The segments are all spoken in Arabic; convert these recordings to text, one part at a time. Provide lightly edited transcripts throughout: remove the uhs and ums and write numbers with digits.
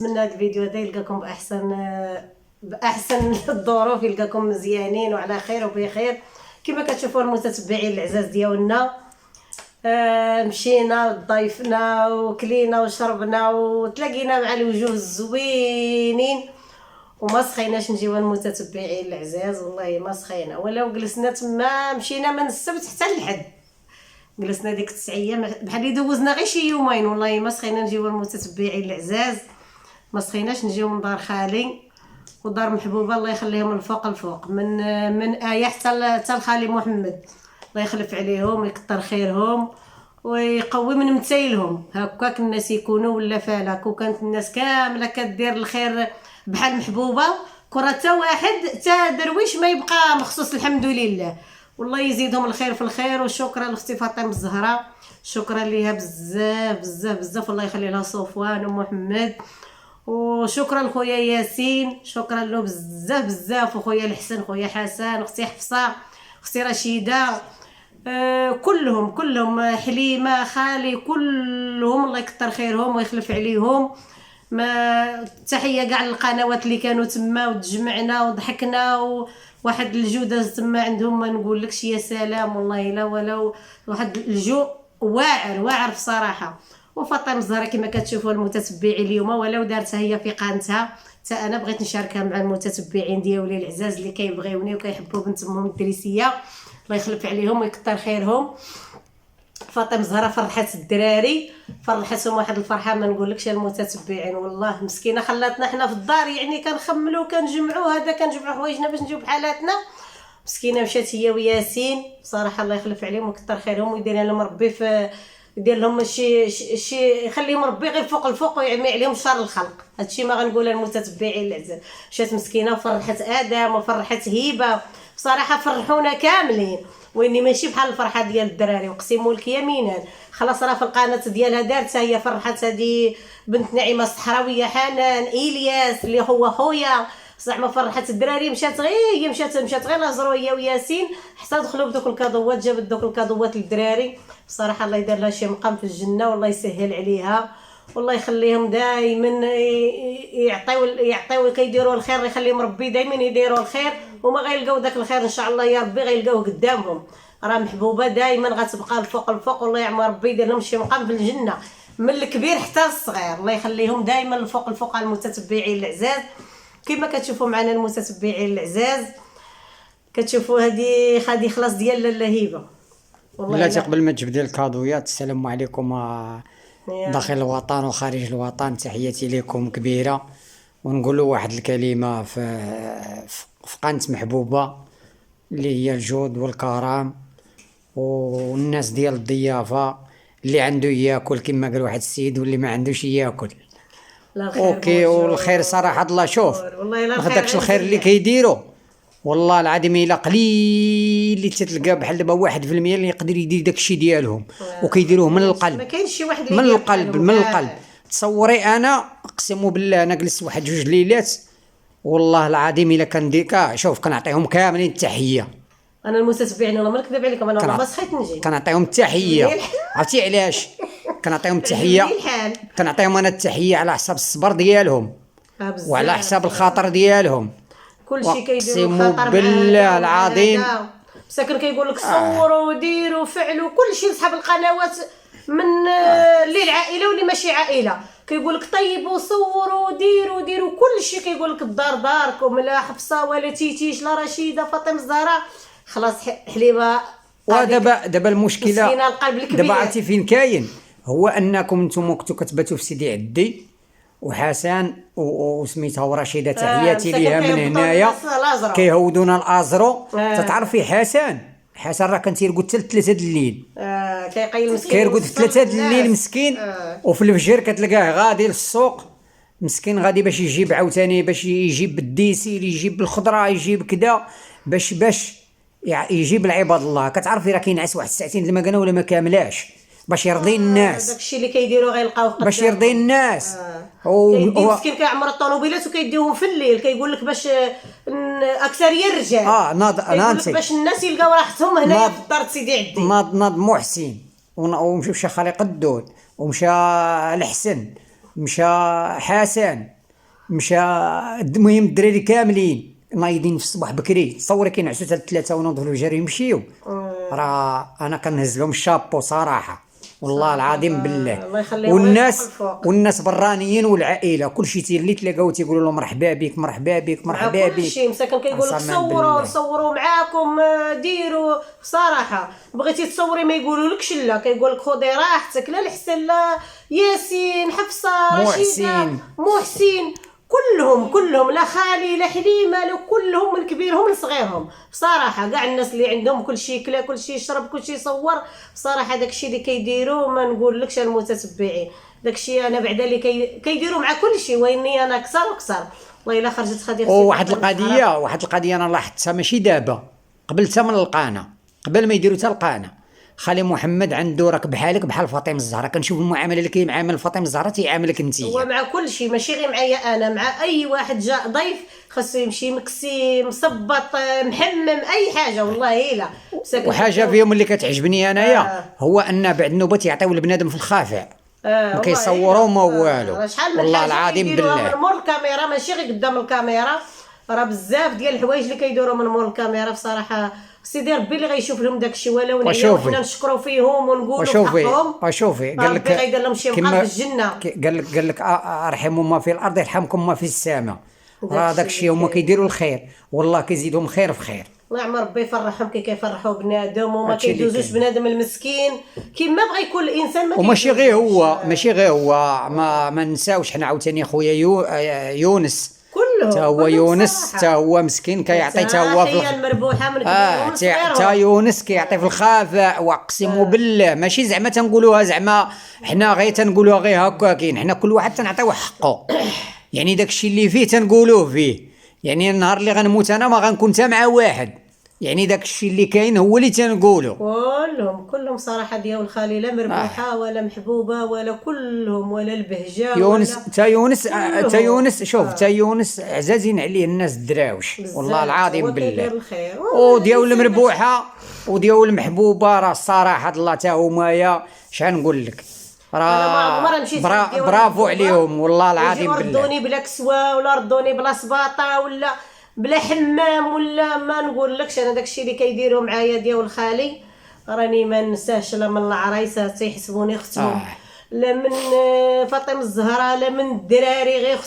من هذا الفيديو هذا يلقاكم باحسن الظروف، يلقاكم مزيانين وعلى خير وبخير. كما كتشوفوا المتتبعين العزاز ديالنا، مشينا ضيفنا وكلينا وشربنا وتلاقينا مع الوجوه الزوينين وما سخيناش نجيو المتتبعين العزاز. والله ما سخينا ولو جلسنا تما، مشينا من السبت حتى للحد، جلسنا ديك 9 ايام بحال اللي دوزنا غير شي يومين. والله ما سخينا نجيو المتتبعين العزاز، ما سخيناش نجيو من دار خالي ودار محبوبه الله يخليهم الفوق الفوق، من ايه حتى الخالي محمد الله يخلف عليهم ويكثر خيرهم ويقوي من متايلهم. هكاك الناس يكونوا ولا فالك، وكانت الناس كامله كدير الخير بحال محبوبه، كره حتى واحد حتى درويش ما يبقى مخصوص. الحمد لله والله يزيدهم الخير في الخير. وشكرا لاختي فاطمه الزهراء، شكرا ليها بزاف بزاف بزاف، الله يخلي لها صفوان ومحمد. وشكرا لخويا ياسين، شكرا له بزاف بزاف، وخويا الحسن، خويا حسن، اختي حفصه، اختي رشيده، كلهم حليمه، خالي، كلهم الله يكثر خيرهم ويخلف عليهم. ما تحيه كاع القنوات اللي كانوا تما وتجمعنا وضحكنا وواحد الجوده تما عندهم ما نقولكش يا سلام. والله لا ولو واحد الجو واعر بصراحه. وفاطمه الزهراء كما كتشوفوا المتتبعين اليوم، ولو دارتها هي في قناتها، حتى انا بغيت نشاركها مع المتتبعين ديالي العزاز اللي كيبغيوني وكيحبوا بنت امهم الدريسيه الله يخلف عليهم ويكثر خيرهم. فاطمه الزهراء فرحت الدراري، فرحتهم واحد الفرحه ما نقولكش المتتبعين. والله مسكينه خلاتنا حنا في الدار، يعني كنخملوا كنجمعوا هذا، كنجمعوا حوايجنا باش نجيو بحالاتنا. مسكينه مشات هي وياسين بصراحه الله يخلف عليهم ويكثر خيرهم ويدير لهم ربي في يدير لهم شي يخليهم ربي غير فوق الفوق ويعمي عليهم شر الخلق. هادشي ما غنقول للمتتبعين العزاز. مشات مسكينه وفرحت ادم وفرحت هبه، بصراحه فرحونا كاملين، واني ماشي بحال الفرحه ديال الدراري وقسموا لك يمينا. خلاص راه في القناه ديالها دارتها هي، فرحت هذه بنت نعيمه الصحراويه، حنان، الياس اللي هو خويا، زعما فرحت الدراري. مشات غير هي مشات غير لاجرو هي وياسين حتى دخلوا بدوك الكادوات، جابت دوك الكادوات للدراري. بصراحه الله يدير لها شي مقام في الجنه والله يسهل عليها، والله يخليهم دائما يعطيو كيديروا الخير، يخليهم ربي دائما يديروا الخير وما غيلقاو داك الخير ان شاء الله يا ربي غيلقاوه قدامهم. راه محبوبه دائما غتبقى الفوق الفوق، والله يعمر ربي يدير لهم شي مقام في الجنه من الكبير حتى الصغير، الله يخليهم دائما الفوق الفوق على المتتبعين العزاز. كما كتشوفوا معنا المتتبعين العزاز، كتشوفوا هذه خلاص ديال لاله هبه. والله لا قبل ما تجبدي الكادويات، السلام عليكم داخل الوطن وخارج الوطن، تحياتي لكم كبيره. ونقولوا واحد الكلمه في قناه محبوبه اللي هي الجود والكرم والناس ديال الضيافه، اللي عنده ياكل كما قال واحد السيد واللي ما عندوش ياكل. اوكي والخير صراحه الله. شوف هذاكش الخير اللي كيديروا والله العظيم الا قليل اللي تتلقى بحال دابا 1% اللي يقدر يدير داكشي ديالهم وكيديروه من القلب، ما كاينش شي واحد من القلب. تصوري انا اقسم بالله انا جلست واحد 2 ليلات والله العظيم الا كندير شوف كنعطيهم كاملين التحيه. انا المتتبعين والله ما نكذب عليكم، انا ما سخيت نجي كنعطيهم التحيه. عرفتي علاش كنعطيهم التحيه؟ كنعطيهم انا التحيه على حساب الصبر ديالهم وعلى حساب الخاطر ديالهم. كلشي كيديروا خاطر بالله العظيم، مساكن كيقول لك صوروا وديروا وفعلوا كلشي. صحاب القنوات من اللي العائله واللي ماشي عائله كيقول لك طيبوا صوروا وديروا كلشي. كيقول لك الدار داركم، لا حفصه ولا تيتيش لا رشيده فاطمه الزهراء، خلاص حليمه. ودابا المشكله دابا عرفتي فين كاين؟ هو انكم نتوما كنتو كتباتوا في سيدي عدي وحسن وسميتها ورشيده، تحياتي ليها من هنايا كيهودونا الازرو. تتعرفي حسن راه كان تيرقد حتى 3 د الليل، كيقيل مسكين كيرقد في 3 د الليل مسكين. وفي الفجر كتلقاه غادي للسوق مسكين، غادي باش يجيب عاوتاني، باش يجيب بالديسيل، يجيب الخضره، يجيب كذا باش يجيب العباد الله. كتعرفي راه كينعس واحد ساعتين المكانه ولا ما كاملاش باش يرضي الناس. داكشي اللي كيديروا غيلقاوه باش يرضي الناس. كيدي مسكين كيعمر الطوموبيلات وكيديوهم في الليل، كيقول لك باش اكثريه الرجال انا باش الناس يلقاو راحتهم هنايا في الدار سيدي عدي. ناض محسن ومشى خالق الدود ومشى الحسن مشى حسن، مشى، المهم الدراري كاملين نايضين في الصباح بكري. تصوري كينعسوا حتى 3 ونوض الفجر يمشيو. راه انا كنهز لهم الشابو صراحه والله العظيم بالله. الله يخليهم والناس برانيين والعائله كلشي اللي تلاقاو تيقولوا له مرحبا بك مرحبا بك مرحبا بك. كلشي مساكن كيقول لك صوروا معاكم ديروا. بصراحه بغيتي تصوري ما يقولوا لكش لا، كيقول لك خذي راحتك. لا الحسن لا ياسين حفصه محسن كلهم لا خالي لا حليمه لا كلهم من كبيرهم لصغيرهم. بصراحه كاع الناس اللي عندهم كلشي يكلا كلشي يشرب كلشي يصور. بصراحه داكشي اللي كيديروا ما نقولكش المتتبعين، داكشي انا بعدا اللي كيديروا مع كلشي، واني انا اكثر وكثر. والله الا خرجت خديت واحد القضيه انا لاحظتها ماشي دابا، قبل حتى من القانا، قبل ما يديروا حتى القانا. خالي محمد عنده راك بحالك بحال فاطمه الزهراء. كنشوف المعامله اللي كيعامل فاطمه الزهراء تيعاملك انت. هو مع كل شيء ماشي غير معايا انا، مع اي واحد جاء ضيف خاصو يمشي مكسي مصبط محمم اي حاجه. والله الا وحاجه فيهم اللي كتعجبني انايا هو ان بعد النوبه يعطيو البنادم في الخافع. ما كيصوروا ما والو. والله العظيم بالله من مور الكاميرا ماشي غير قدام الكاميرا. راه بزاف ديال الحوايج اللي كيديروا من مور الكاميرا. بصراحه سيدي ربي اللي غيشوف لهم داكشي ولو حنا نشكروا فيهم ونقولوا حقهم. شوفي قال لك ربي غيدير لهم شي مقام في الجنه. قال لك ارحموا ما في الارض يرحمكم ما في السماء. راه داكشي هما كيديروا الخير والله كيزيدهم خير في خير. الله يعمر ربي يفرحهم كي كيفرحوا بنادم وما كيدوزوش بنادم المسكين كيما بغى يكون الانسان. وماشي غير هو ما نساوش حنا عاوتاني خويا يونس تا هو يونس تا هو مسكين كيعطي تا هو في المربوحه من تا يونس كيعطي في الخافع. واقسم بالله ماشي زعما تنقولوها زعما حنا غير تنقولوها غير هكاكين، حنا كل واحد تنعطيوه حقه. يعني داكشي اللي فيه تنقولوه فيه. يعني النهار اللي غنموت انا ما غنكون تا مع واحد، يعني داكشي اللي كاين هو اللي تنقولو. كلهم صراحه ديال الخالي لا مربوحه ولا محبوبه ولا كلهم ولا البهجه يونس ولا تا يونس شوف تا يونس عزازين عليه الناس الدراوش والله العظيم بالله. وديال المربوحه وديال المحبوبه راه الصراحه الله تا هما شحال نقول لك راه برافو عليهم والله العظيم بالله. ردوني بلا كسوه ولا ردوني بلا سباطه ولا بلا حمام ولا ما نقولكش. انا داكشي اللي كيديروا معايا ديال الخالي راني ما ننساش. لا من العرايسه تيحسبوني اختهم لا من فاطمه الزهراء لا من الدراري غير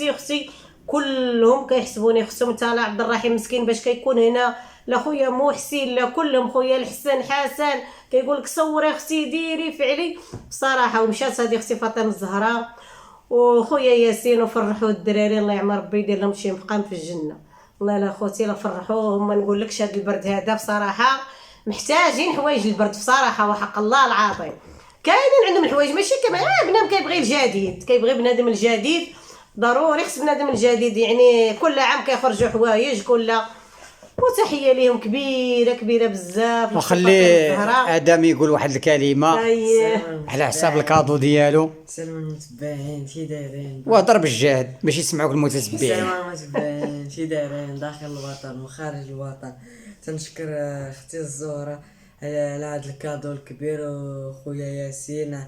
اختي كلهم كيحسبوني اختهم. حتى عبد الرحيم مسكين باش كيكون هنا لا خويا محسن لا كلهم خويا الحسن حسن كيقول لك صوري اختي ديري فعلي. بصراحه ومشات هذه اختي فاطمه الزهراء وخويا ياسين وفرحوا الدراري. الله يعمر ربي يدير لهم شي مقام في الجنه. والله لا خوتي لا فرحوهم. ما نقولكش هذا البرد هذا بصراحه محتاجين حوايج البرد بصراحه وحق الله العظيم. كاينين عندهم الحوايج ماشي كما بنادم كيبغي الجديد، كيبغي بنادم الجديد ضروري خص بنادم الجديد. يعني كل عام كيخرجوا حوايج كل. وتحيه ليهم كبيره بزاف. وخلي ادم يقول واحد الكلمه على حساب الكادو ديالو. السلام المتبعين شي دايرين وهضر بالجهد باش يسمعوك المتتبعين. السلام المتبعين شي دايرين داخل الوطن وخارج الوطن. تنشكر اختي الزهره على هذا الكادو الكبير وخويا ياسين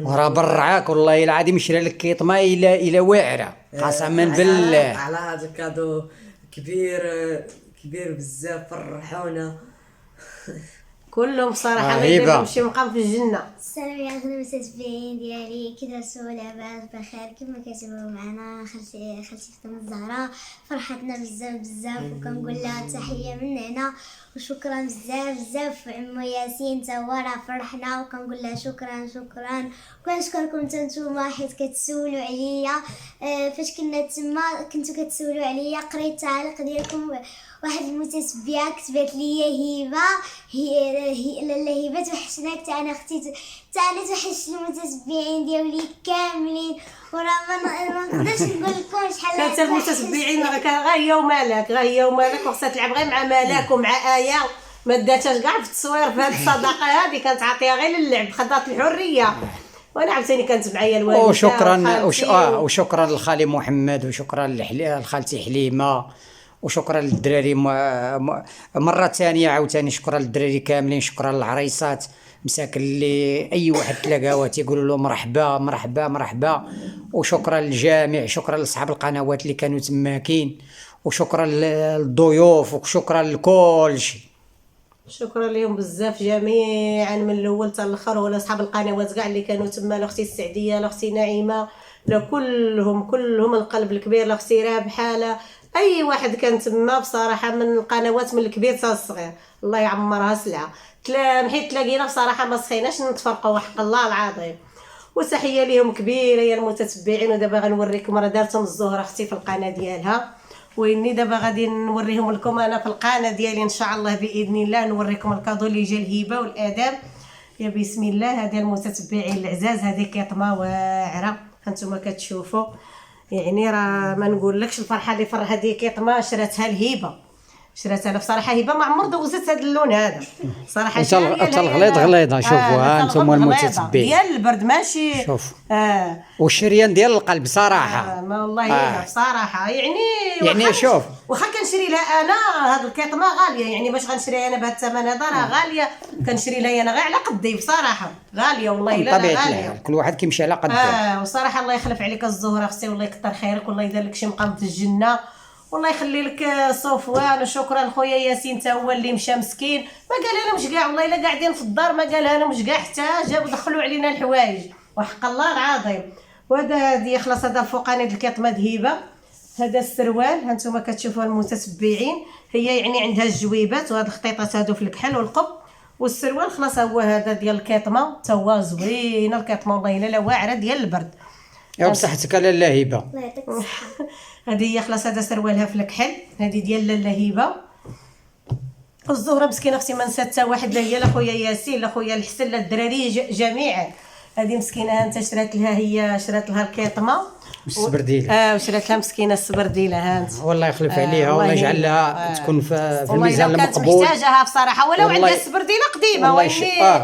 راه برعاك والله العظيم شرا لك كيطمه الى واعره قسما بالله على هذا الكادو كبير بزاف. فرحونا كلهم صراحه غير شي مقام في الجنه. السلام عليكم المتابعين ديالي كي دايرين لاباس بخير كما كتبغوا معنا خالتي فاطمه الزهراء. فرحتنا بزاف وكنقول لها تحيه من هنا وشكرا بزاف. عمو ياسين تا هو راه فرحنا وكنقول لها شكرا وكنشكركم حتى نتوما حيت كتسولوا عليا. فاش كنا تما كنتو كتسولوا عليا قريت التعليق ديالكم. واحد المتتبعه كتبت لي هي لاله هبه توحشناك تا انا اختي تا انا توحشت المتتبعين ديالي كاملين. وراه ما نقدرش نقول لكم شحال كانت المتتبعين غير هي ومالك وخصها تلعب غير مع مالك ومع ايه. ما داتهاش كاع في التصوير في هذه الصداقه هذه كانت عطيها غير للعب خدات الحريه. وانا عاوتاني كانت معايا الوالده وشكرا للخالي محمد وشكرا لخالتي حليمه وشكرا للدراري. مرة ثانية عاوتاني شكرا للدراري كاملين. شكرا للعريسات مساكن اللي اي واحد تلاقاوه تيقولوا له مرحبا مرحبا مرحبا. وشكرا للجميع، شكرا لاصحاب القنوات اللي كانوا تماكين، وشكرا للضيوف، وشكرا لكل شيء. شكرا لهم بزاف جميعا من الاول حتى الاخر، ولا اصحاب القنوات كاع اللي كانوا تما، لاختي السعديه، لاختي نعيمه، كلهم القلب الكبير، لاختي رابحه، اي واحد كان تما بصراحه من القنوات من الكبير حتى الصغير، الله يعمرها سلعه. حيت تلاقينا بصراحه ما سخيناش نتفرقوا وحق الله العظيم. وتحيه لهم كبيره يا المتتبعين. ودابا غنوريكم راه دارتهم الزهره اختي في القناه ديالها، واني دابا غادي نوريهم لكم انا في القناه ديالي ان شاء الله باذن الله، نوريكم الكادو اللي جا الهبه والاداب. يا بسم الله. هذه المتتبعين العزاز، هذه كيطمه واعره هانتوما كتشوفوا، يعني راه ما نقولكش الفرحه اللي فرحه هذه كيطمه شراتها الهبه، شراتها بصراحه هبه ما عمر دوزت هذا اللون هذا صراحه. حتى الغليظ غليظه. شوفوا ها انتم المتتبعين ديال البرد ماشي. شوف والشريان ديال القلب صراحه. ما والله بصراحه يعني شوف واخا كنشري لها انا هاد الكيطمه غاليه، يعني باش غنشريها انا بهذا الثمن هذا راه غاليه، كنشري لها انا غير على قدي بصراحه غاليه والله. لا غاليه، كل واحد كيمشي على قده. وصراحه الله يخلف عليك الزهره اختي، والله يكثر خيرك، والله يدير لك شي مقام في الجنه، والله يخلي لك صفوان. وشكرا لخويا ياسين تا هو اللي مشى مسكين، ما قالها لهمش كاع، والله الا قاعدين في الدار ما قالها لهمش كاع، حتى جاو دخلوا علينا الحوايج وحق الله العظيم. وهذا هذه خلاص، هذا الفوقاني د الكيطمه هبه، هذا السروال هانتوما كتشوفوا المتتبعين، هي يعني عندها الجويبات وهاد الخطيطات هادو في الكحل والقب. والسروال خلاص هو هذا ديال الكيطمه، تا هو زوينه الكيطمه والله الا واعره ديال البرد. يا بصحتك لاله هبه. الله يعطيك الصحه. هذه هي خلاص، هذا سروالها في الكحل، هذه ديال لاله هبه. الزهره مسكينه اختي ما نسات حتى واحد، لا هي لا خويا ياسين لا خويا الحسن لا الدراري جميعا. هذه مسكينه انت شرات لها الكيطمه والسبرديله. وشرات لها مسكينه السبرديله هانت. والله يخلف عليها والله يجعلها تكون في الميزان المقبول. والله محتاجاها بصراحه، ولو عندها السبرديله قديمه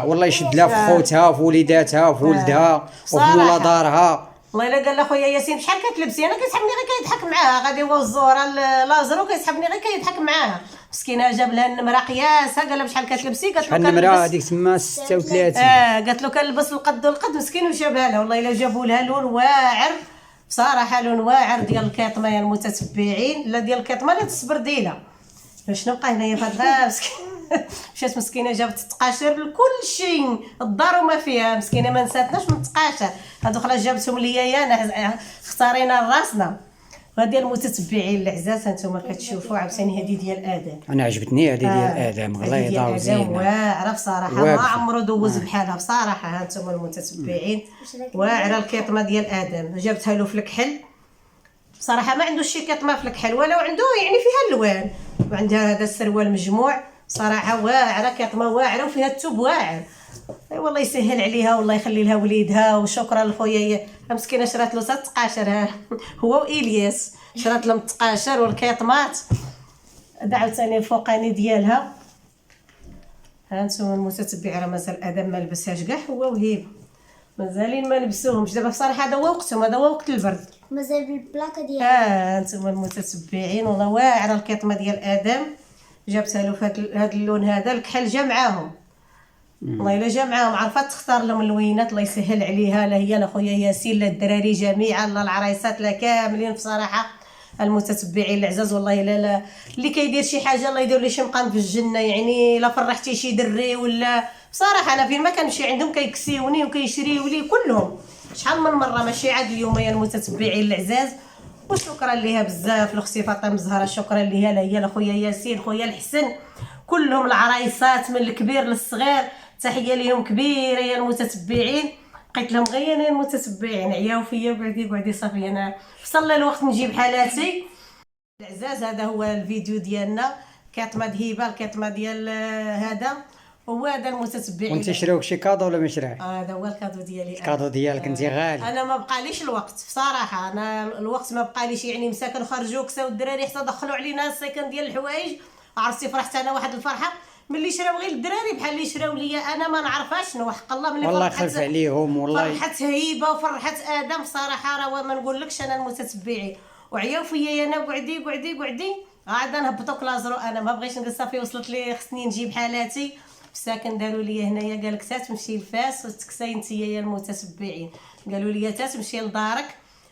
والله يشد لها في خوتها وفي وليداتها وفي ولدها وفي مولا دارها. والله الا قال لخويا ياسين شحال كتلبسي، انا كيسحبني غير كيضحك معاها، غادي هو الزهره لازرو كيسحبني غير كيضحك معاها مسكينه. جاب لها النمره قياسها، قال لها بشحال كتلبسي، قالت له النمره هذيك تما 36. قالت له كنلبس القد مسكين وجابها لها. والله الا جابوا لها لون واعر بصراحه، لون واعر ديال الكيطمه يا المتتبعين، لا ديال الكيطمه لا السبرديله. شنو بقى هنايا فهاد مسكين مشات مسكينه جابت التقاشر لكل شيء، الدار وما فيها مسكينه ما نساتناش من التقاشر هادو، خلاص جابتهم ليا انا، اختارينا لراسنا. وهذه المتتبعين العزاز هانتوما كتشوفوا عاوتاني هذه ديال ادم. انا عجبتني هذه ديال ادم غليظه وزينه واعره بصراحه، ما عمرو دوز بحالها بصراحه. هانتوما المتتبعين واعره الكيطمه ديال ادم، جابتها له في الكحل بصراحه، ما عندوش شي كيطمه في الكحل، ولو عنده يعني فيها الوان. وعندها هذا السروال مجموع صراحه واعره، كيطمه واعره وفيها الثوب واعر. والله يسهل عليها والله يخلي لها وليدها. وشكرا لخويا مسكينه شرات له 6 تقاشر هو والياس، شرات لهم التقاشر والكيطمات. عاوتاني الفوقاني ديالها هانتوما المتتبعين، راه مازال ادم ما لبسهاش كاع، هو وهيب مازالين ما لبسوهمش. دابا بصراحه هذا هو وقتهم، هذا هو وقت البرد. مازال بالبلاكه ديالها. هانتوما المتتبعين والله واعره الكيطمه ديال ادم، جابتها له في هذا اللون هذا. الكحل جا معاهم والله الا جا معاهم، عرفات تختار لهم اللوينات، الله يسهل عليها، لا هي لا خويا ياسين لا الدراري جميعا لا العرايسات لا كاملين بصراحه المتتبعين العزاز. والله لا اللي كيدير شي حاجه الله يدير ليه شي مقام في الجنه، يعني لا فرحتي شي دري ولا بصراحه انا فين ما كنمشي عندهم كيكسيوني وكيشريو لي كلهم شحال من مره، ماشي عاد اليوم يا المتتبعين العزاز. وشكرا ليها بزاف لاختي فاطمه الزهراء، شكرا ليها لا هي لخويا ياسين خويا الحسن، كلهم العرايسات من الكبير للصغير، تحيه ليهم كبيره يا المتتبعين. بقيت لهم غير انا المتتبعين عياو فيا وقعدي صافي، انا وصل الوقت نجيب حالاتي العزاز. هذا هو الفيديو ديالنا، كيطمه هبه الكيطمه ديال هذا هو هذا المتتبعين. وانت شراوك شي كادو ولا ما شراه؟ هذا هو الكادو ديالي. الكادو ديالك انت غالي. انا ما بقاليش الوقت بصراحه، انا الوقت ما بقاليش، يعني مساكن خرجوا كساو الدراري حتى دخلوا علينا السكن ديال الحوايج. عرفتي فرحت انا واحد الفرحه ملي شراو غير الدراري بحال اللي شراو ليا انا، ما نعرفاش شنو حق الله. ملي والله يخلف عليهم والله فرحت هيبه وفرحت ادم بصراحه، راه ما نقولكش انا المتتبعين وعياو فيا انا قعدي عاد نهبطوا كلازرو. انا ما بغيتش نقول صافي وصلت لي خصني نجيب حالاتي ساكن داروا لي هنايا قال لك تمشي لفاس وتكساي نتيا يا المتتبعين، قالوا لي تمشي لدارك،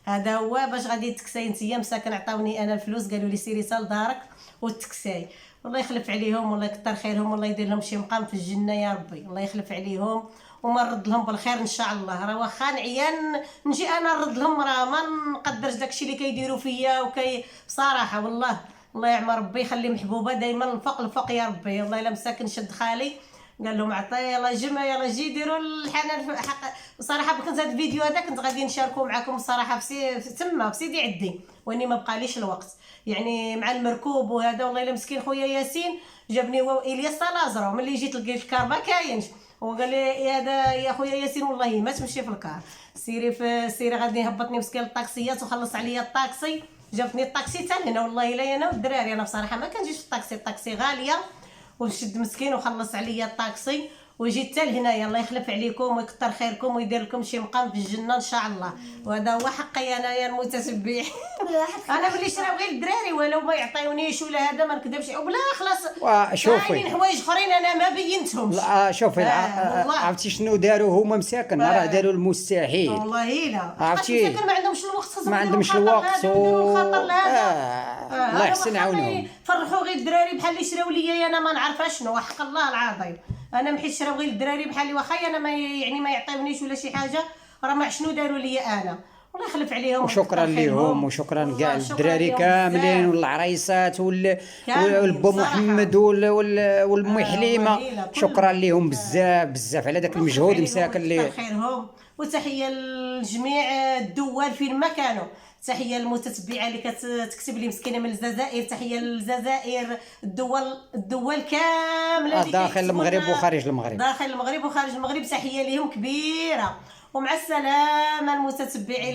هذا هو باش غادي تكساي نتيا مساكن عطاوني انا الفلوس قالوا لي سيري حتى لدارك وتكساي. الله يخلف عليهم والله يكثر خيرهم والله يدير لهم شي مقام في الجنه يا ربي، الله يخلف عليهم وما نرد لهم بالخير ان شاء الله. راه واخا نعيان نجي انا نرد لهم راه ما نقدرش داكشي اللي كيديروا فيا بصراحه والله. الله يعمر ربي يخلي محبوبه دائما الفوق يا ربي. والله الا مساكن شد خالي قال لهم عطيه يلا جمع يلا جي ديروا الحنان بصراحه. كنت هذا الفيديو هذا كنت غادي نشاركو معكم بصراحه تما في سيدي عدي واني ما بقاليش الوقت يعني مع المركوب وهذا. والله الا مسكين خويا ياسين جابني هو الياس لازرو ملي جيت لقيت الكار ما كاينش، وقال لي هذا يا خويا ياسين والله ما تمشي في الكار، سيري غادي يهبطني مسكين الطاكسيات وخلص عليا الطاكسي. جابتني الطاكسي حتى هنا والله الا انا والدراري. انا بصراحه ما كنجيش في الطاكسي غاليه وشد مسكين وخلص عليا الطاكسي وجيت حتى لهنايا. الله يخلف عليكم ويكثر خيركم ويدير لكم شي مقام في الجنه ان شاء الله. وهذا هو حقي انا يا المتتبع. انا ملي شراو غير الدراري ولو ما يعطيونيش ولا هذا ما نكذبش وبلا خلاص. شوفي كاينين حوايج اخرين انا ما بينتهمش. شوفي عرفتي شنو داروا هما مساكن؟ راه داروا المستحيل والله لا. عرفتي مساكن ما عندهمش الوقت، ما عندهمش الوقت الله يحسن عونهم. فرحوا غير الدراري بحال اللي شراو ليا انا ما نعرفها شنو حق الله العظيم. انا محيت شراو غير الدراري بحالي واخا انا ما يعطيونيش ولا شي حاجه راه ما شنو داروا ليا انا. الله يخلف عليهم وشكرا ليهم وشكرا كاع الدراري كاملين والعريسات والبو محمد والمي حليمه. شكرا ليهم بزاف على داك المجهود مساكن اللي خيرهم. وتحيه لجميع الدول فين ما كانوا. تحيه للمتتبعه اللي كتكتب لي مسكينه من الجزائر. تحيه للجزائر الدول كامله داخل المغرب وخارج المغرب. داخل المغرب وخارج المغرب. تحيه ليهم كبيره ومع السلامه المتتبعين.